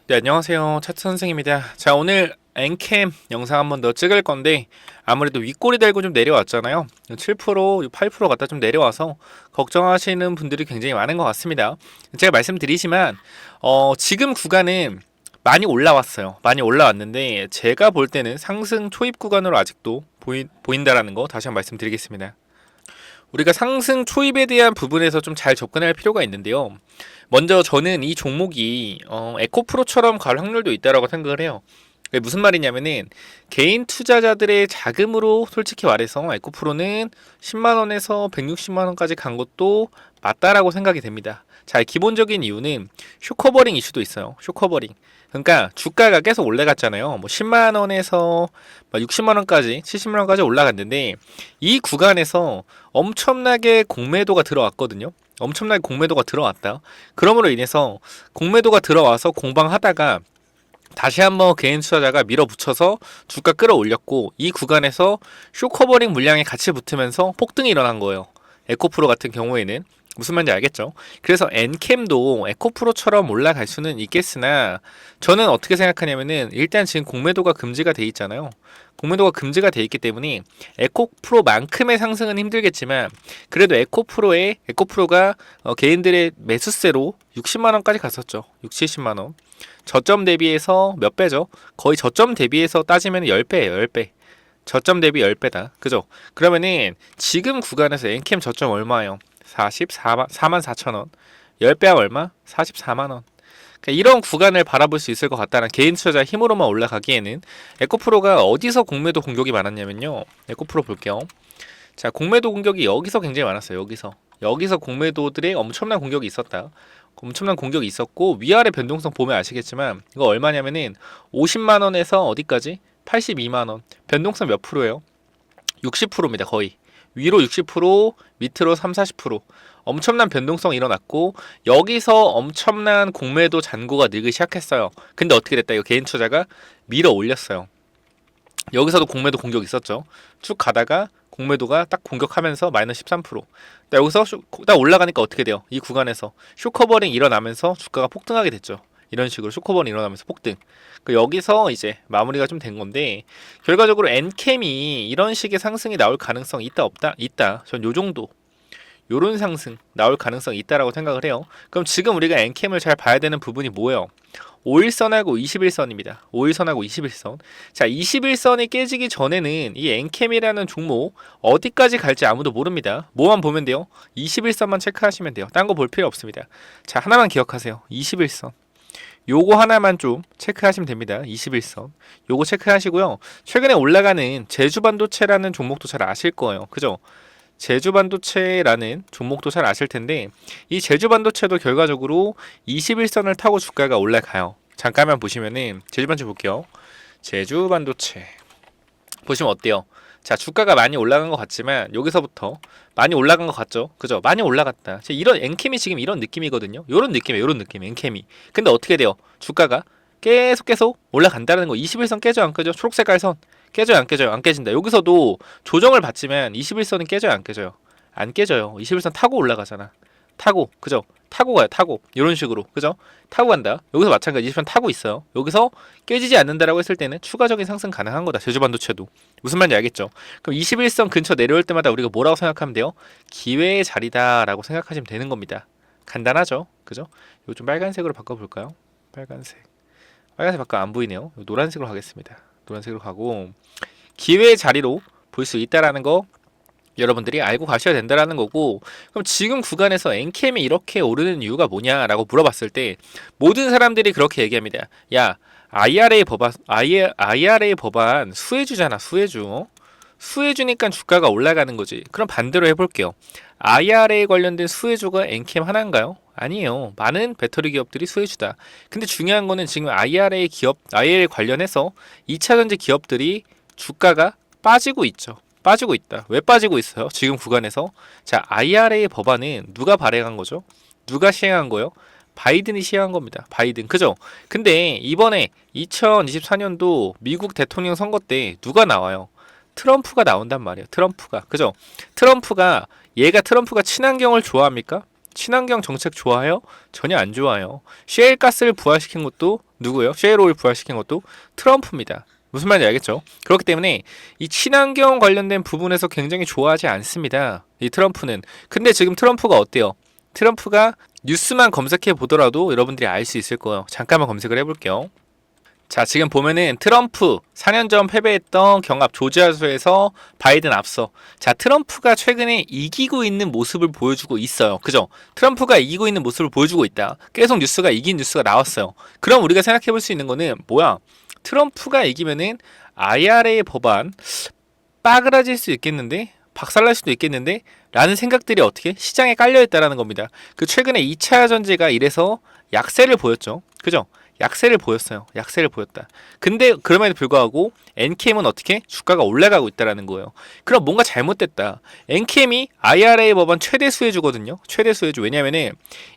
네, 안녕하세요. 차트 선생입니다. 자, 오늘 엔캠 영상 한번 더 찍을 건데 아무래도 윗꼬리 달고 좀 내려왔잖아요. 7%, 8% 갖다 좀 내려와서 걱정하시는 분들이 굉장히 많은 것 같습니다. 제가 말씀드리지만 지금 구간은 많이 올라왔어요. 많이 올라왔는데 제가 볼 때는 상승 초입 구간으로 아직도 보인다라는 거 다시 한번 말씀드리겠습니다. 우리가 상승 초입에 대한 부분에서 좀 잘 접근할 필요가 있는데요. 먼저 저는 이 종목이 에코프로처럼 갈 확률도 있다라고 생각을 해요. 그게 무슨 말이냐면은 개인 투자자들의 자금으로 솔직히 말해서 에코프로는 10만 원에서 160만 원까지 간 것도 맞다라고 생각이 됩니다. 자, 기본적인 이유는 쇼커버링 이슈도 있어요. 쇼커버링. 그러니까 주가가 계속 올라갔잖아요. 뭐 10만 원에서 60만 원까지, 70만 원까지 올라갔는데 이 구간에서 엄청나게 공매도가 들어왔거든요. 엄청나게 공매도가 들어왔다. 그러므로 인해서 공매도가 들어와서 공방하다가 다시 한번 개인 투자자가 밀어붙여서 주가 끌어올렸고 이 구간에서 쇼커버링 물량이 같이 붙으면서 폭등이 일어난 거예요. 에코프로 같은 경우에는 무슨 말인지 알겠죠? 그래서 엔캠도 에코프로처럼 올라갈 수는 있겠으나 저는 어떻게 생각하냐면은 일단 지금 공매도가 금지가 돼 있잖아요. 공매도가 금지가 돼 있기 때문에 에코프로만큼의 상승은 힘들겠지만 그래도 에코프로가 개인들의 매수세로 60만 원까지 갔었죠. 6, 70만 원. 저점 대비해서 몇 배죠? 거의 저점 대비해서 따지면 10배예요. 10배. 저점 대비 10배다. 그죠? 그러면은 지금 구간에서 엔캠 저점 얼마예요? 44만 4천 원. 10배 하면 얼마? 44만 원. 그러니까 이런 구간을 바라볼 수 있을 것 같다는 개인 투자자 힘으로만 올라가기에는 에코프로가 어디서 공매도 공격이 많았냐면요. 에코프로 볼게요. 자, 공매도 공격이 여기서 굉장히 많았어요. 여기서 공매도들의 엄청난 공격이 있었다. 엄청난 공격이 있었고 위아래 변동성 보면 아시겠지만 이거 얼마냐면은 50만 원에서 어디까지? 82만 원. 변동성 몇 프로예요? 60%입니다. 거의. 위로 60%, 밑으로 3, 40%. 엄청난 변동성이 일어났고 여기서 엄청난 공매도 잔고가 늘기 시작했어요. 근데 어떻게 됐다? 이거 개인 투자가 밀어 올렸어요. 여기서도 공매도 공격 있었죠. 쭉 가다가 공매도가 딱 공격하면서 마이너스 13%. 여기서 딱 올라가니까 어떻게 돼요? 이 구간에서 쇼커버링 일어나면서 주가가 폭등하게 됐죠. 이런 식으로 쇼커버링 일어나면서 폭등. 여기서 이제 마무리가 좀 된 건데 결과적으로 엔캠이 이런 식의 상승이 나올 가능성이 있다 없다? 있다. 전 요 정도. 요런 상승 나올 가능성이 있다라고 생각을 해요. 그럼 지금 우리가 엔캠을 잘 봐야 되는 부분이 뭐예요? 5일선하고 21선입니다. 5일선하고 21선. 자, 21선이 깨지기 전에는 이 엔캠이라는 종목 어디까지 갈지 아무도 모릅니다. 뭐만 보면 돼요? 21선만 체크하시면 돼요. 딴 거 볼 필요 없습니다. 자, 하나만 기억하세요. 21선. 요거 하나만 좀 체크하시면 됩니다. 21선. 요거 체크하시고요. 최근에 올라가는 제주반도체라는 종목도 잘 아실 거예요. 그죠? 제주반도체라는 종목도 잘 아실 텐데 이 제주반도체도 결과적으로 21선을 타고 주가가 올라가요. 잠깐만 보시면은 제주반도체 볼게요. 제주반도체 보시면 어때요? 자, 주가가 많이 올라간 것 같지만 여기서부터 많이 올라간 것 같죠? 그죠? 많이 올라갔다. 이런 엔캠이 지금 이런 느낌이거든요. 요런 느낌이에요. 요런 느낌 엔캠이. 근데 어떻게 돼요? 주가가 계속 올라간다는 거. 21선 깨져 안 깨져? 초록색깔 선 깨져요 안 깨져요? 안 깨진다. 여기서도 조정을 받지만 21선은 깨져요 안 깨져요? 안 깨져요. 21선 타고 올라가잖아. 타고, 그죠? 타고 가요. 타고 이런 식으로, 그죠? 타고 간다. 여기서 마찬가지 20선 타고 있어요. 여기서 깨지지 않는다라고 했을 때는 추가적인 상승 가능한 거다. 제주반도체도. 무슨 말인지 알겠죠? 그럼 21선 근처 내려올 때마다 우리가 뭐라고 생각하면 돼요? 기회의 자리다라고 생각하시면 되는 겁니다. 간단하죠? 그죠? 이거 좀 빨간색으로 바꿔볼까요? 빨간색 바꿔 안 보이네요. 노란색으로 하겠습니다. 노란색으로 가고 기회의 자리로 볼 수 있다라는 거 여러분들이 알고 가셔야 된다라는 거고, 그럼 지금 구간에서 엔캠이 이렇게 오르는 이유가 뭐냐라고 물어봤을 때 모든 사람들이 그렇게 얘기합니다. 야, IRA 법안 수혜주잖아. 수혜주니까 주가가 올라가는 거지. 그럼 반대로 해볼게요. IRA 관련된 수혜주가 엔캠 하나인가요? 아니에요. 많은 배터리 기업들이 수혜주다. 근데 중요한 거는 지금 IRA 관련해서 2차전지 기업들이 주가가 빠지고 있죠. 빠지고 있다. 왜 빠지고 있어요? 지금 구간에서. 자, IRA 법안은 누가 발행한 거죠? 누가 시행한 거예요? 바이든이 시행한 겁니다. 바이든. 그죠? 근데 이번에 2024년도 미국 대통령 선거 때 누가 나와요? 트럼프가 나온단 말이에요. 트럼프가. 그죠? 트럼프가 친환경을 좋아합니까? 친환경 정책 좋아해요? 전혀 안 좋아요. 셰일 가스를 부활시킨 것도 누구예요? 셰일 오일 부활시킨 것도 트럼프입니다. 무슨 말인지 알겠죠? 그렇기 때문에 이 친환경 관련된 부분에서 굉장히 좋아하지 않습니다. 이 트럼프는. 근데 지금 트럼프가 어때요? 트럼프가 뉴스만 검색해 보더라도 여러분들이 알 수 있을 거예요. 잠깐만 검색을 해볼게요. 자, 지금 보면은 트럼프 4년 전 패배했던 경합 조지아주에서 바이든 앞서. 자, 트럼프가 최근에 이기고 있는 모습을 보여주고 있어요. 그죠? 트럼프가 이기고 있는 모습을 보여주고 있다. 계속 뉴스가 이긴 뉴스가 나왔어요. 그럼 우리가 생각해 볼 수 있는 거는 뭐야? 트럼프가 이기면은 IRA 법안 빠그라질 수 있겠는데? 박살날 수도 있겠는데? 라는 생각들이 어떻게 시장에 깔려 있다라는 겁니다. 그 최근에 2차 전지가 이래서 약세를 보였죠. 그죠? 약세를 보였어요. 약세를 보였다. 근데 그럼에도 불구하고 엔캠은 어떻게? 주가가 올라가고 있다라는 거예요. 그럼 뭔가 잘못됐다. 엔캠이 IRA 법안 최대 수혜주거든요. 최대 수혜주. 왜냐면은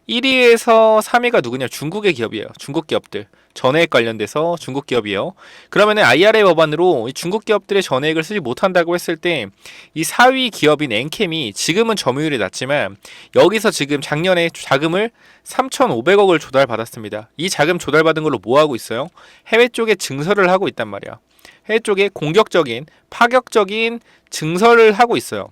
1위에서 3위가 누구냐? 중국의 기업이에요. 중국 기업들. 전해액 관련돼서 중국 기업이에요. 그러면은 IRA 법안으로 이 중국 기업들의 전해액을 쓰지 못한다고 했을 때 이 4위 기업인 엔캠이 지금은 점유율이 낮지만 여기서 지금 작년에 자금을 3,500억을 조달받았습니다. 이 자금 조달받은 걸로 뭐 하고 있어요? 해외 쪽에 증설을 하고 있단 말이야. 해외 쪽에 공격적인 파격적인 증설을 하고 있어요.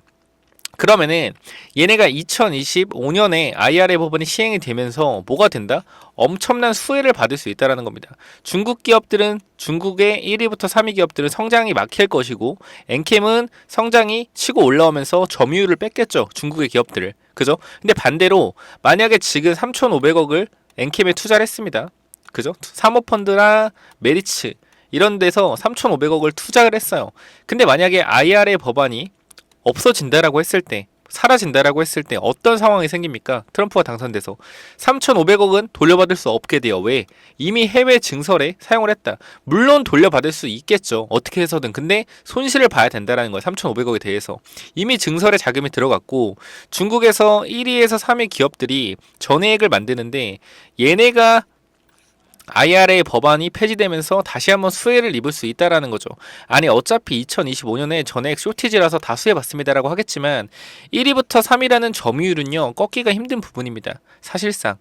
그러면은 얘네가 2025년에 IRA 법안이 시행이 되면서 뭐가 된다? 엄청난 수혜를 받을 수 있다는 겁니다. 중국 기업들은 중국의 1위부터 3위 기업들은 성장이 막힐 것이고 엔캠은 성장이 치고 올라오면서 점유율을 뺏겠죠. 중국의 기업들을. 그죠? 근데 반대로 만약에 지금 3,500억을 엔캠에 투자를 했습니다. 그죠? 사모펀드나 메리츠 이런 데서 3,500억을 투자를 했어요. 근데 만약에 IRA 법안이 없어진다라고 했을 때, 사라진다라고 했을 때 어떤 상황이 생깁니까? 트럼프가 당선돼서 3,500억은 돌려받을 수 없게 돼요. 왜? 이미 해외 증설에 사용을 했다. 물론 돌려받을 수 있겠죠. 어떻게 해서든. 근데 손실을 봐야 된다라는 거예요. 3,500억에 대해서. 이미 증설에 자금이 들어갔고 중국에서 1위에서 3위 기업들이 전해액을 만드는데 얘네가 IRA 법안이 폐지되면서 다시 한번 수혜를 입을 수 있다라는 거죠. 아니 어차피 2025년에 전액 쇼티지라서 다 수혜받습니다라고 하겠지만 1위부터 3위라는 점유율은요 꺾기가 힘든 부분입니다. 사실상.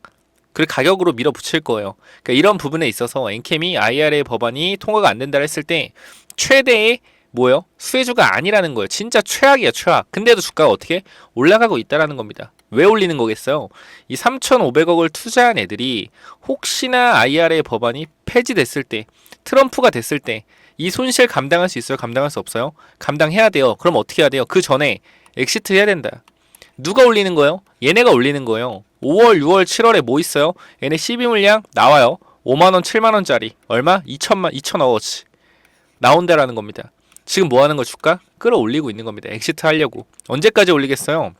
그리고 가격으로 밀어붙일 거예요. 그러니까 이런 부분에 있어서 엔캠이 IRA 법안이 통과가 안 된다 했을 때 최대의 뭐요? 수혜주가 아니라는 거예요. 진짜 최악이야 최악. 근데도 주가가 어떻게 올라가고 있다라는 겁니다. 왜 올리는 거겠어요? 이 3,500억을 투자한 애들이 혹시나 IRA 법안이 폐지됐을 때 트럼프가 됐을 때 이 손실 감당할 수 있어요? 감당할 수 없어요? 감당해야 돼요. 그럼 어떻게 해야 돼요? 그 전에 엑시트 해야 된다. 누가 올리는 거예요? 얘네가 올리는 거예요. 5월, 6월, 7월에 뭐 있어요? 얘네 12물량 나와요. 5만원, 7만원짜리 얼마? 2천억어치 나온다라는 겁니다. 지금 뭐 하는 거 주가? 끌어올리고 있는 겁니다. 엑시트 하려고. 언제까지 올리겠어요?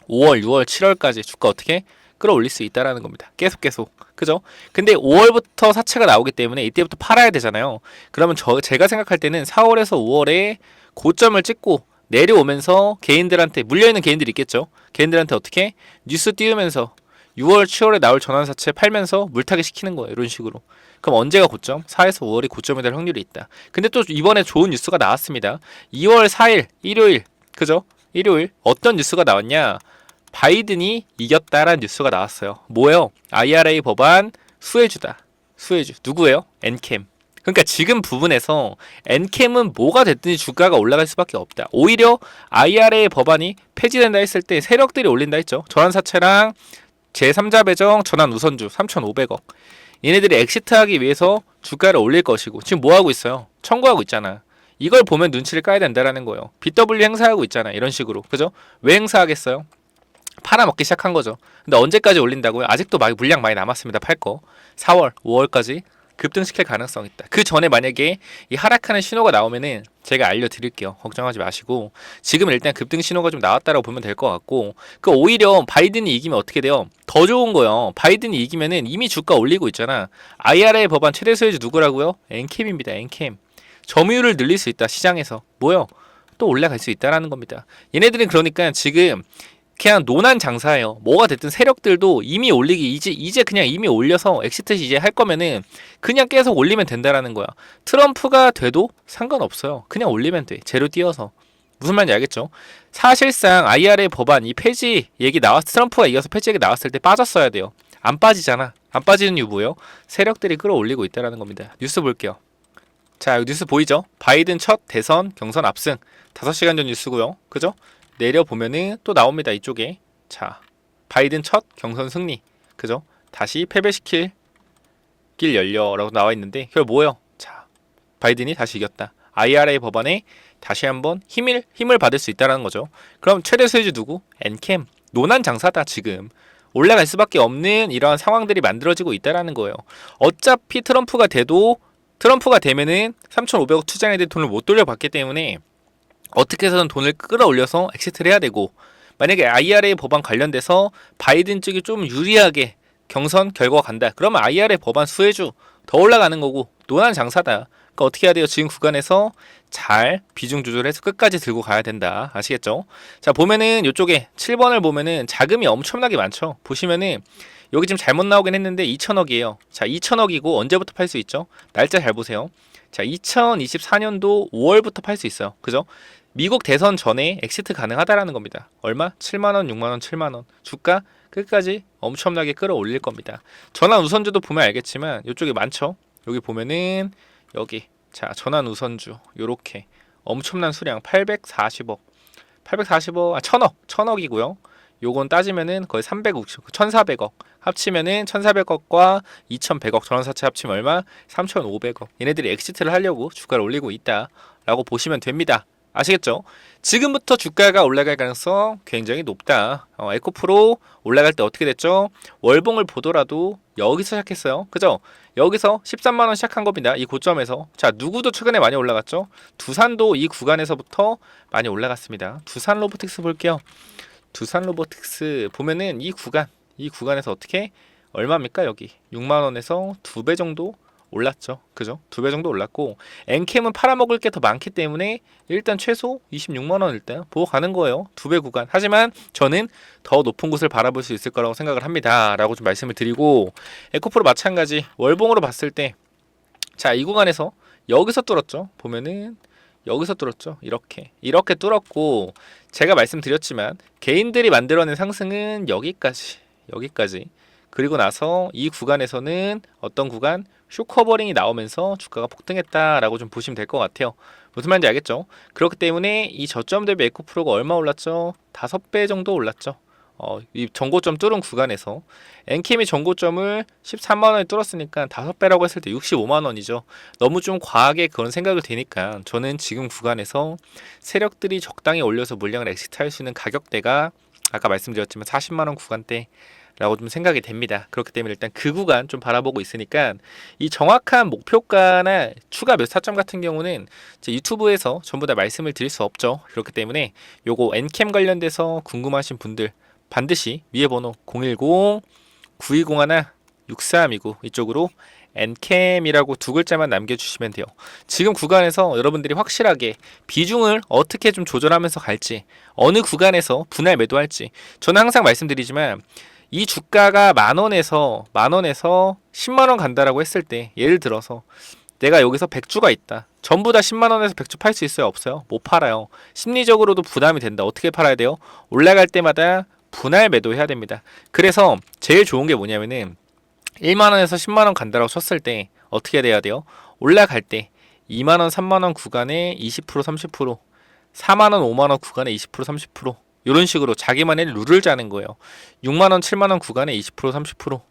5월, 6월, 7월까지 주가 어떻게 끌어올릴 수 있다라는 겁니다. 계속. 그죠? 근데 5월부터 사채가 나오기 때문에 이때부터 팔아야 되잖아요. 그러면 제가 생각할 때는 4월에서 5월에 고점을 찍고 내려오면서 개인들한테 물려있는 개인들이 있겠죠. 개인들한테 어떻게 뉴스 띄우면서 6월, 7월에 나올 전환사채 팔면서 물타기 시키는 거예요. 이런 식으로. 그럼 언제가 고점? 4에서 5월이 고점이 될 확률이 있다. 근데 또 이번에 좋은 뉴스가 나왔습니다. 2월 4일 일요일 그죠? 일요일 어떤 뉴스가 나왔냐? 바이든이 이겼다라는 뉴스가 나왔어요. 뭐예요? IRA 법안 수혜주다. 수혜주. 누구예요? 엔캠. 그러니까 지금 부분에서 엔캠은 뭐가 됐든지 주가가 올라갈 수밖에 없다. 오히려 IRA 법안이 폐지된다 했을 때 세력들이 올린다 했죠. 전환사채랑 제3자 배정 전환 우선주 3,500억. 얘네들이 엑시트하기 위해서 주가를 올릴 것이고 지금 뭐 하고 있어요? 청구하고 있잖아. 이걸 보면 눈치를 까야 된다라는 거예요. BW 행사하고 있잖아. 이런 식으로. 그죠? 왜 행사하겠어요? 팔아먹기 시작한 거죠. 근데 언제까지 올린다고요? 아직도 물량 많이 남았습니다. 팔 거. 4월, 5월까지 급등시킬 가능성이 있다. 그 전에 만약에 이 하락하는 신호가 나오면은 제가 알려드릴게요. 걱정하지 마시고 지금은 일단 급등 신호가 좀 나왔다라고 보면 될 것 같고 그 오히려 바이든이 이기면 어떻게 돼요? 더 좋은 거예요. 바이든이 이기면은 이미 주가 올리고 있잖아. IRA 법안 최대 수혜주 누구라고요? 엔캠입니다. 엔캠. 점유율을 늘릴 수 있다. 시장에서. 뭐요? 또 올라갈 수 있다라는 겁니다. 얘네들은 그러니까 지금 그냥 논한 장사예요. 뭐가 됐든 세력들도 이미 올리기 이제 그냥 이미 올려서 엑시트 이제 할 거면은 그냥 계속 올리면 된다라는 거야. 트럼프가 돼도 상관없어요. 그냥 올리면 돼. 재료 띄어서. 무슨 말인지 알겠죠? 사실상 IRA 법안 이 폐지 얘기 트럼프가 이어서 폐지 얘기 나왔을 때 빠졌어야 돼요. 안 빠지잖아. 안 빠지는 이유 뭐예요? 세력들이 끌어올리고 있다는 겁니다. 뉴스 볼게요. 자, 여기 뉴스 보이죠? 바이든 첫 대선 경선 압승. 5시간 전 뉴스고요. 그죠? 내려보면은 또 나옵니다. 이쪽에. 자, 바이든 첫 경선 승리. 그죠? 다시 패배시킬 길 열려라고 나와 있는데 그게 뭐예요? 자, 바이든이 다시 이겼다. IRA 법안에 다시 한번 힘을 받을 수 있다는 거죠. 그럼 최대 수혜주 누구? 엔캠. 논한 장사다 지금. 올라갈 수밖에 없는 이러한 상황들이 만들어지고 있다는 거예요. 어차피 트럼프가 되면은 3,500억 투자한 애들이 돈을 못 돌려받기 때문에 어떻게 해서든 돈을 끌어올려서 엑시트를 해야 되고, 만약에 IRA 법안 관련돼서 바이든 쪽이 좀 유리하게 경선 결과가 간다. 그러면 IRA 법안 수혜주 더 올라가는 거고 논한 장사다. 그러니까 어떻게 해야 돼요? 지금 구간에서 잘 비중 조절해서 끝까지 들고 가야 된다. 아시겠죠? 자, 보면은 이쪽에 7번을 보면은 자금이 엄청나게 많죠. 보시면은 여기 지금 잘못 나오긴 했는데 2천억이에요. 자, 2천억이고 언제부터 팔 수 있죠? 날짜 잘 보세요. 자, 2024년도 5월부터 팔 수 있어요. 그죠? 미국 대선 전에 엑시트 가능하다라는 겁니다. 얼마? 7만원, 6만원, 7만원. 주가 끝까지 엄청나게 끌어올릴 겁니다. 전환 우선주도 보면 알겠지만 이쪽에 많죠? 여기 보면은 여기 자, 전환 우선주 요렇게 엄청난 수량 840억 1000억이고요. 요건 따지면은 거의 350, 1400억 합치면은 1400억과 2100억 전환사채 합치면 얼마? 3500억. 얘네들이 엑시트를 하려고 주가를 올리고 있다라고 보시면 됩니다. 아시겠죠? 지금부터 주가가 올라갈 가능성 굉장히 높다. 에코프로 올라갈 때 어떻게 됐죠? 월봉을 보더라도 여기서 시작했어요. 그죠? 여기서 13만원 시작한 겁니다. 이 고점에서. 자, 누구도 최근에 많이 올라갔죠? 두산도 이 구간에서부터 많이 올라갔습니다. 두산 로보틱스 볼게요. 두산 로보틱스 보면은 이 구간에서 어떻게 얼마입니까? 여기 6만원에서 2배 정도 올랐죠. 그죠? 2배 정도 올랐고, 엔캠은 팔아먹을 게 더 많기 때문에 일단 최소 26만원 일단 보고 가는 거예요. 2배 구간. 하지만 저는 더 높은 곳을 바라볼 수 있을 거라고 생각을 합니다. 라고 좀 말씀을 드리고, 에코프로 마찬가지 월봉으로 봤을 때, 자, 이 구간에서 여기서 뚫었죠. 보면은 여기서 뚫었죠. 이렇게 뚫었고, 제가 말씀드렸지만 개인들이 만들어낸 상승은 여기까지. 그리고 나서 이 구간에서는 어떤 구간? 쇼커버링이 나오면서 주가가 폭등했다라고 좀 보시면 될 것 같아요. 무슨 말인지 알겠죠? 그렇기 때문에 이 저점 대비 에코프로가 얼마 올랐죠? 5배 정도 올랐죠. 이 전고점 뚫은 구간에서 엔캠이 전고점을 13만원에 뚫었으니까 5배라고 했을 때 65만원이죠. 너무 좀 과하게 그런 생각을 드니까 저는 지금 구간에서 세력들이 적당히 올려서 물량을 엑시트할 수 있는 가격대가 아까 말씀드렸지만 40만원 구간대 라고 좀 생각이 됩니다. 그렇기 때문에 일단 그 구간 좀 바라보고 있으니까 이 정확한 목표가나 추가 몇 타점 같은 경우는 제 유튜브에서 전부 다 말씀을 드릴 수 없죠. 그렇기 때문에 요거 엔캠 관련돼서 궁금하신 분들 반드시 위에 번호 010-9201-6329 이쪽으로 엔캠이라고 2글자만 남겨주시면 돼요. 지금 구간에서 여러분들이 확실하게 비중을 어떻게 좀 조절하면서 갈지, 어느 구간에서 분할 매도할지, 저는 항상 말씀드리지만 이 주가가 만원에서 10만원 간다라고 했을 때, 예를 들어서 내가 여기서 100주가 있다. 전부 다 10만원에서 100주 팔 수 있어요? 없어요? 못 팔아요. 심리적으로도 부담이 된다. 어떻게 팔아야 돼요? 올라갈 때마다 분할 매도해야 됩니다. 그래서 제일 좋은 게 뭐냐면은 1만원에서 10만원 간다라고 쳤을 때 어떻게 돼야 돼요? 올라갈 때 2만원, 3만원 구간에 20%, 30%, 4만원, 5만원 구간에 20%, 30%, 이런 식으로 자기만의 룰을 짜는 거예요. 6만원, 7만원 구간에 20%, 30%,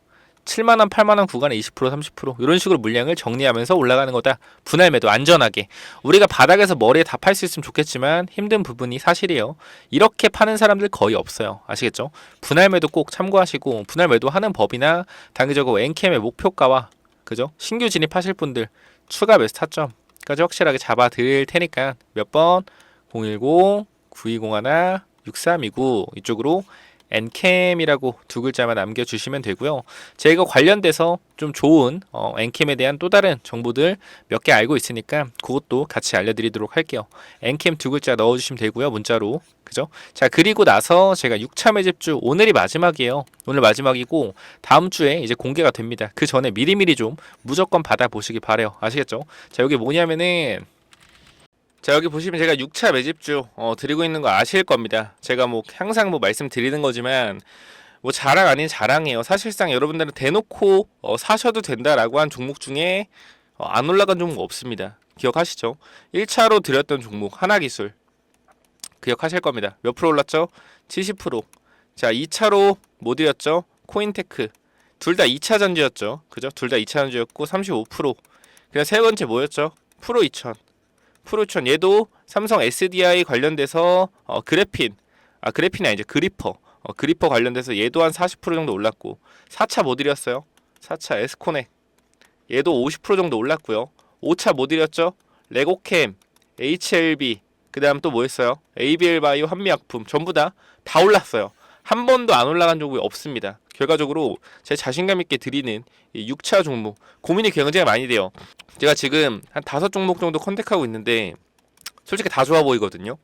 7만원, 8만원 구간에 20%, 30% 이런 식으로 물량을 정리하면서 올라가는 거다. 분할 매도 안전하게. 우리가 바닥에서 머리에 다 팔 수 있으면 좋겠지만 힘든 부분이 사실이에요. 이렇게 파는 사람들 거의 없어요. 아시겠죠? 분할 매도 꼭 참고하시고, 분할 매도 하는 법이나 단기적으로 엔캠의 목표가와 그죠? 신규 진입하실 분들 추가 매수 타점까지 확실하게 잡아 드릴 테니까 몇 번? 010-9201 6329 이쪽으로 엔캠이라고 2글자만 남겨주시면 되고요. 제가 관련돼서 좀 좋은 엔캠에 대한 또 다른 정보들 몇 개 알고 있으니까 그것도 같이 알려드리도록 할게요. 엔캠 2글자 넣어주시면 되고요. 문자로. 그죠? 자, 그리고 나서 제가 6차 매집주 오늘이 마지막이에요. 오늘 마지막이고 다음 주에 이제 공개가 됩니다. 그 전에 미리미리 좀 무조건 받아보시기 바래요. 아시겠죠? 자, 여기 뭐냐면은 자, 여기 보시면 제가 6차 매집주 드리고 있는 거 아실 겁니다. 제가 뭐 항상 뭐 말씀드리는 거지만 뭐 자랑 아닌 자랑이에요. 사실상 여러분들은 대놓고 사셔도 된다라고 한 종목 중에 안 올라간 종목 없습니다. 기억하시죠? 1차로 드렸던 종목 하나기술 기억하실 겁니다. 몇 프로 올랐죠? 70%. 자, 2차로 뭐 드렸죠? 코인테크. 둘 다 2차 전지였죠. 그죠? 둘 다 2차 전지였고 35%. 그다음 세 번째 뭐였죠? 프로2000. 프로2000 얘도 삼성 SDI 관련돼서 그래핀이 아니죠. 그리퍼 관련돼서 얘도 한 40% 정도 올랐고 4차 뭐 드렸어요? 4차 에스코넥 얘도 50% 정도 올랐고요. 5차 뭐 드렸죠? 레고캠, HLB 그 다음 또 뭐 했어요? ABL바이오 한미약품 전부 다 올랐어요. 한 번도 안 올라간 종목이 없습니다. 결과적으로 제 자신감 있게 드리는 이 6차 종목 고민이 굉장히 많이 돼요. 제가 지금 한 5종목 정도 컨택하고 있는데 솔직히 다 좋아 보이거든요.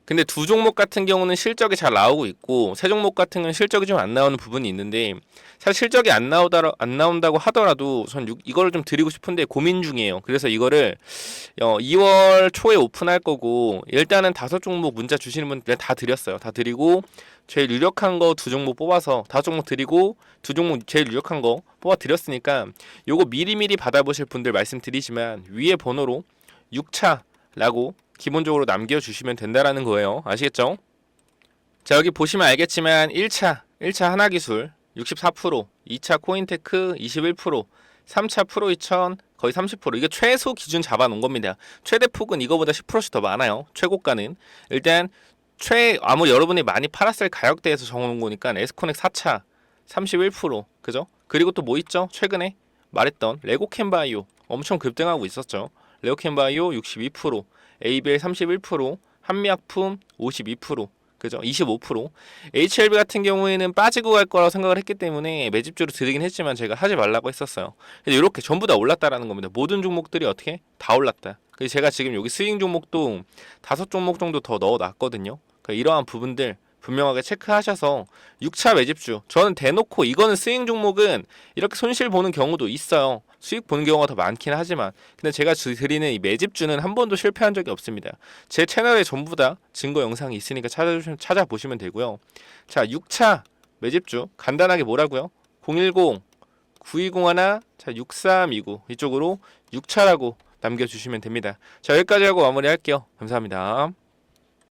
근데 두 종목 같은 경우는 실적이 잘 나오고 있고 세 종목 같은 경우는 실적이 좀 안 나오는 부분이 있는데 사실 실적이 안 나온다고 하더라도 전 이거를 좀 드리고 싶은데 고민 중이에요. 그래서 이거를 2월 초에 오픈할 거고 일단은 5종목 문자 주시는 분들 다 드렸어요. 다 드리고 제일 유력한 거 2종목 뽑아서 5종목 드리고 2종목 제일 유력한 거 뽑아 드렸으니까 요거 미리미리 받아보실 분들 말씀드리지만 위에 번호로 6차라고 기본적으로 남겨주시면 된다라는 거예요. 아시겠죠? 자, 여기 보시면 알겠지만 1차 하나기술 64%, 2차 코인테크 21%, 3차 프로2000 거의 30%. 이게 최소 기준 잡아놓은 겁니다. 최대 폭은 이거보다 10%씩 더 많아요. 최고가는. 일단 아무 여러분이 많이 팔았을 가격대에서 정해놓은 거니까 에스코넥 4차 31%. 그죠? 그리고 또 뭐 있죠? 최근에 말했던 레고캠바이오 엄청 급등하고 있었죠. 레고캠바이오 62%, ABL 31%, 한미약품 52%, 그죠? 25%. HLB 같은 경우에는 빠지고 갈 거라고 생각을 했기 때문에 매집주로 드리긴 했지만 제가 하지 말라고 했었어요. 근데 이렇게 전부 다 올랐다라는 겁니다. 모든 종목들이 어떻게 다 올랐다. 그래서 제가 지금 여기 스윙 종목도 5종목 정도 더 넣어놨거든요. 그러니까 이러한 부분들 분명하게 체크하셔서 6차 매집주 저는 대놓고 이거는 스윙 종목은 이렇게 손실 보는 경우도 있어요. 수익 보는 경우가 더 많긴 하지만 근데 제가 드리는 이 매집주는 한 번도 실패한 적이 없습니다. 제 채널에 전부 다 증거 영상이 있으니까 찾아보시면 되고요. 자, 6차 매집주 간단하게 뭐라고요? 010 9201 6329 이쪽으로 6차라고 남겨주시면 됩니다. 자, 여기까지 하고 마무리할게요. 감사합니다.